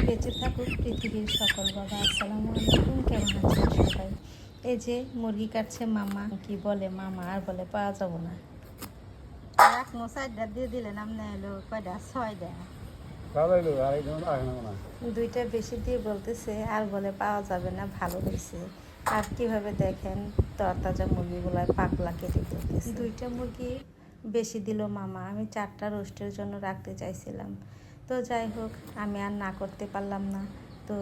বেঁচে থাকুক পৃথিবীর সকল বাবা। আসসালামু আলাইকুম, কেমন আছেন সবাই? এই যে মুরগি কাটছে মামা, কি বলে মামা আর বলে পাওয়া যাব না। এক মশাইটা দিয়ে দিলেন আপনি এলো কয়টা 6টা। দুইটা বেশি দিয়ে বলতেছে আর বলে পাওয়া যাবে না, ভালো হয়েছে। আর কিভাবে দেখেন তরতাজা মুরগিগুলো পাগলা কেটে ফেলতেছে। দুইটা মুরগি বেশি দিল মামা, আমি 4টা রোস্টের জন্য রাখতে চাইছিলাম। তো যাই হোক, আমি আর না করতে পারলাম না। তো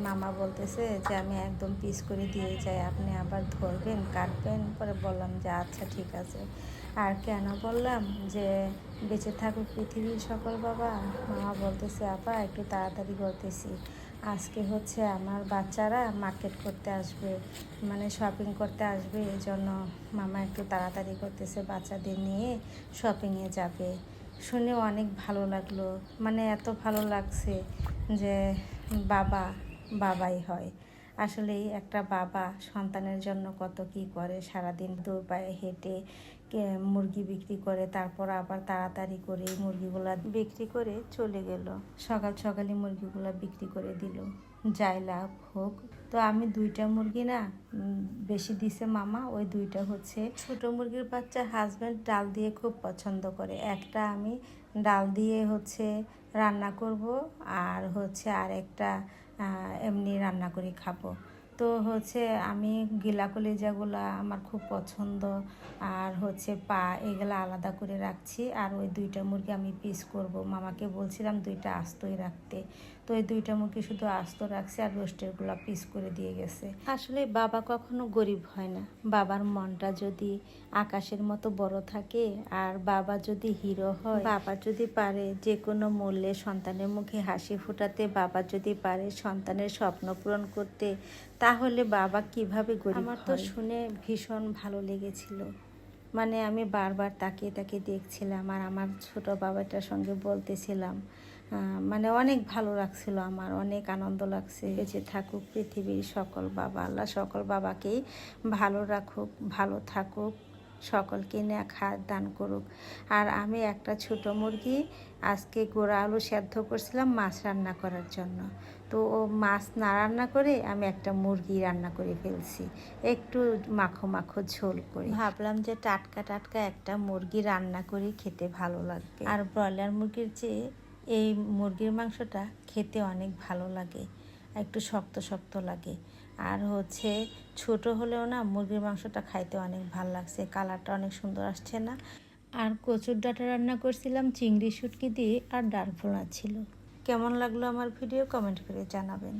মামা বলতেছে যে আমি একদম পিস করে দিয়ে যাই, আপনি আবার ধরবেন কাটবেন। পরে বললাম যে আচ্ছা ঠিক আছে। আর কেন বললাম যে বেঁচে থাকুক পৃথিবীর সকল বাবা, মামা বলতেছে আপা একটু তাড়াতাড়ি করতেছি। আজকে আমার বাচ্চারা মার্কেট করতে আসবে, মানে শপিং করতে আসবে, এই জন্য মামা একটু তাড়াতাড়ি করতেছে, বাচ্চাদের নিয়ে শপিংয়ে যাবে। শুনে অনেক ভালো লাগলো, মানে এত ভালো লাগছে যে বাবা বাবাই হয়। আসলেই একটা বাবা সন্তানের জন্য কত কি করে, সারাদিন দু পায়ে হেঁটে মুরগি বিক্রি করে, তারপর আবার তাড়াতাড়ি করে মুরগিগুলা বিক্রি করে চলে গেল। সকাল সকালই মুরগিগুলা বিক্রি করে দিল, যাই লাভ হোক। তো আমি 2টা মুরগি না বেশি দিছে মামা, ওই 2টা ছোট মুরগির বাচ্চা হাজব্যান্ড ডাল দিয়ে খুব পছন্দ করে। একটা আমি ডাল দিয়ে রান্না করব, আর আর একটা এমনি রান্না করে খাবো। তো আমি গিলা কলিজাগুলো আমার খুব পছন্দ, আর পা এগুলো আলাদা করে রাখছি। আর ওই 2টা মুরগি আমি পিস করব, মামাকে বলছিলাম 2টা আস্তই রাখতে। তো ওই 2টা মুরগি শুধু আস্ত রাখছি, আর রোস্টেরগুলো পিস করে দিয়ে গেছে। আসলে বাবা কখনো গরিব হয় না। বাবার মনটা যদি আকাশের মতো বড় থাকে, আর বাবা যদি হিরো হয়, বাবা যদি পারে যে কোনো মূল্যে সন্তানের মুখে হাসি ফোটাতে, বাবা যদি পারে সন্তানের স্বপ্ন পূরণ করতে, তাহলে বাবা কিভাবে গরিব হয়? আমার তো শুনে ভীষণ ভালো লেগেছিল। মানে আমি বারবার তাকিয়ে তাকিয়ে দেখছিলাম, আর আমার ছোট বাবাটার সঙ্গে বলতেছিলাম। মানে অনেক ভালো লাগছিল, আমার অনেক আনন্দ লাগছে। বেঁচে থাকুক পৃথিবীর সকল বাবা, আল্লাহ সকল বাবাকেই ভালো রাখুক, ভালো থাকুক, সকলকে নিয়ে দান করুক। আর আমি একটা ছোট মুরগি আজকে গোড়া আলু সেদ্ধ করছিলাম মাছ রান্না করার জন্য। তো ও মাছ না রান্না করে আমি একটা মুরগি রান্না করে ফেলছি, একটু মাখো মাখো ঝোল করে। ভাবলাম যে টাটকা টাটকা একটা মুরগি রান্না করে খেতে ভালো লাগবে। আর ব্রয়লার মুরগির চেয়ে এই মুরগির মাংসটা খেতে অনেক ভালো লাগে, একটু শক্ত শক্ত লাগে। আর ছোট হলেও না মুরগির মাংসটা খাইতে অনেক ভালো লাগছে, কালারটা অনেক সুন্দর আসছে না। আর কচুর ডাঁটা রান্না করছিলাম চিংড়ি শুটকি দিয়ে, আর ডাল ভুনা ছিল। কেমন লাগলো আমার ভিডিও কমেন্ট করে জানাবেন।